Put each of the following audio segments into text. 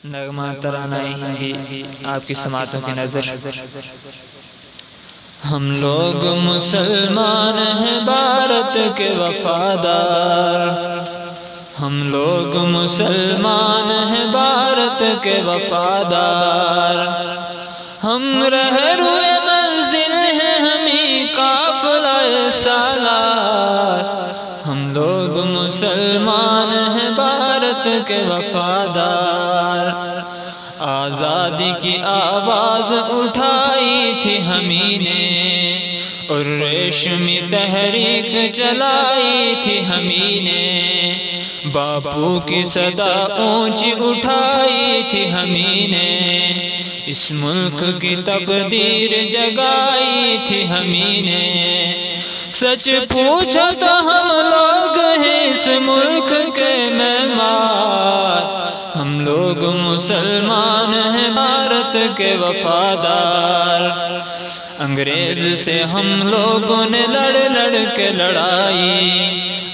نغمہ ترانہ ہندی آپ کی سماعتوں کی نظر۔ ہم لوگ مسلمان ہیں بھارت کے وفادار، ہم لوگ مسلمان ہیں بھارت کے وفادار، ہم رہروئے منزل ہیں ہمیں قافلہ سالار، ہم لوگ مسلمان ہیں بھارت کے وفادار۔ آزادی کی آواز اٹھائی تھی ہمیں نے، اور ریشمی تحریک چلائی تھی ہمیں نے، باپو کی صدا اونچی اٹھائی تھی ہمیں نے، اس ملک کی تقدیر جگائی تھی ہمیں نے۔ سچ پوچھو تو ہم لوگ ہیں اس ملک کے معمار، ہم لوگ مسلمان ہیں بھارت کے وفادار۔ انگریز سے ہم لوگوں نے لڑ لڑ کے لڑائی،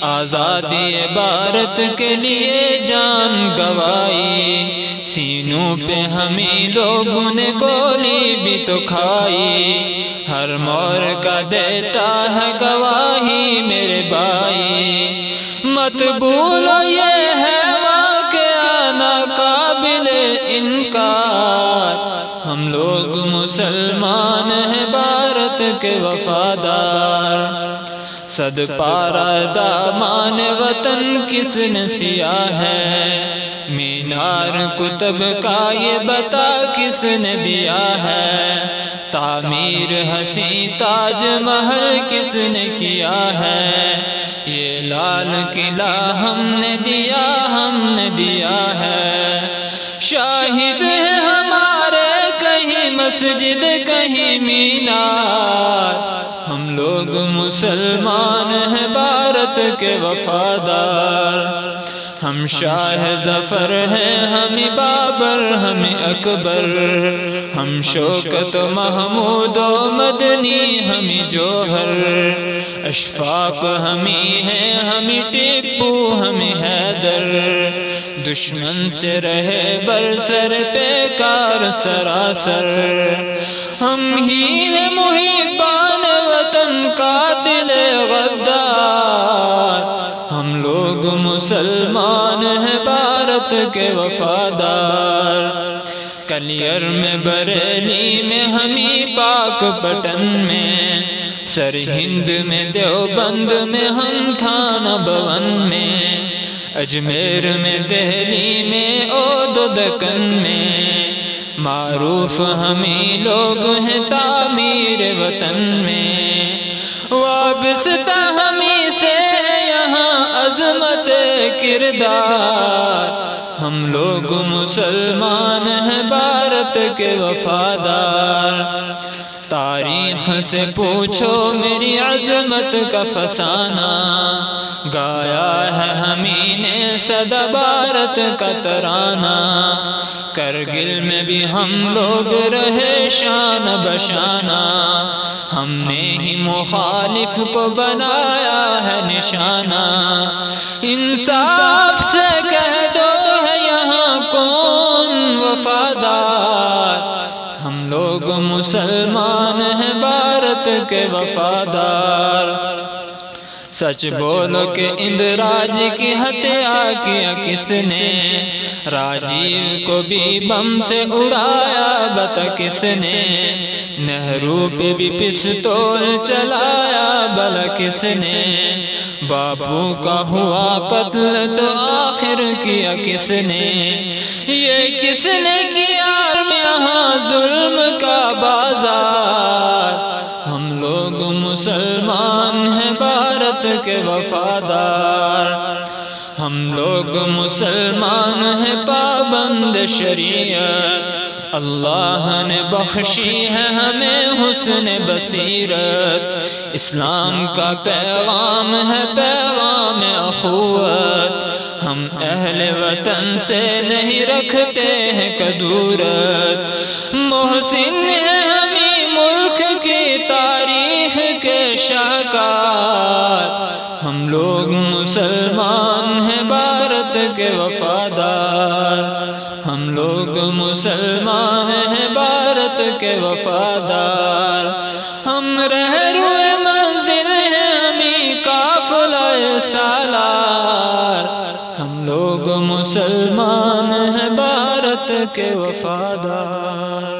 آزادی بھارت کے لیے جان گوائی، سینوں پہ ہمیں لوگوں نے گولی بھی تو کھائی، ہر مور کا دیتا ہے گواہی میرے بھائی، مت بھولو یہ ہے واقعہ ناقابل انکار، ہم لوگ مسلمان ہیں بھارت کے وفادار۔ صد پارہ دامان وطن کس نے سیا ہے، مینار قطب کا یہ بتا کس نے دیا ہے، تعمیر حسین تاج محل کس نے کیا ہے، یہ لال قلعہ ہم نے دیا ہے، شاہد ہے ہمارے کہیں مسجد کہیں مینار، ہم لوگ مسلمان ہیں بھارت کے وفادار۔ ہم شاہ ظفر ہیں ہمیں بابر ہمیں اکبر، ہم شوکت محمود و مدنی ہمیں جوہر، اشفاق ہمیں ہیں ہمیں ٹیپو ہمیں حیدر، دشمن سے رہے برسر پیکار سراسر، ہم ہی ہیں محبان وطن قاتل غدار، ہم لوگ مسلمان ہیں بھارت کے وفادار۔ کلیئر میں بریلی میں ہمیں پاک پٹن میں، سرہند میں دیوبند میں ہم تھانہ بھون میں، اجمیر میں دہلی میں اود و دکن میں، معروف ہمیں لوگ ہیں تعمیر وطن میں، وابستہ ہمیں سے یہاں عظمت کردار، ہم لوگ مسلمان ہیں بھارت کے وفادار۔ تاریخ سے پوچھو میری عظمت کا فسانہ، گایا ہے ہمیں نے صدا بھارت کا ترانہ، کرگل میں بھی ہم لوگ رہے شان بشانہ، ہم نے ہی مخالف کو بنایا ہے نشانہ، انصاف سے کہہ دو ہے یہاں کون وفادار، ہم لوگ مسلمان ہیں بھارت کے وفادار۔ سچ بولو کہ اندراج کی ہتیا کیا کس نے، راجیو کو بھی بم سے اڑایا بتا کس نے، نہرو پہ بھی پستول چلایا بلا کس نے، باپو کا ہوا قتل تو آخر کیا کس نے، یہ کس نے کیا یہاں ظلم کا بازار، ہم لوگ مسلمان ہیں بھارت کے وفادار، ہم لوگ مسلمان ہیں پابند شریعت، اللہ نے بخشی ہے ہمیں حسن بصیرت، اسلام کا پیغام ہے پیغام اخوت، ہم اہل وطن سے نہیں رکھتے ہیں کدورت، محسن ہے ہمیں ملک کی تاریخ کے شاہکار، ہم لوگ مسلمان ہیں بھارت کے وفادار، ہم لوگ مسلمان ہیں بھارت کے وفادار، ہم رہروئے منزل ہیں ہمیں قافلہ سالار، ہم لوگ مسلمان ہیں بھارت کے وفادار۔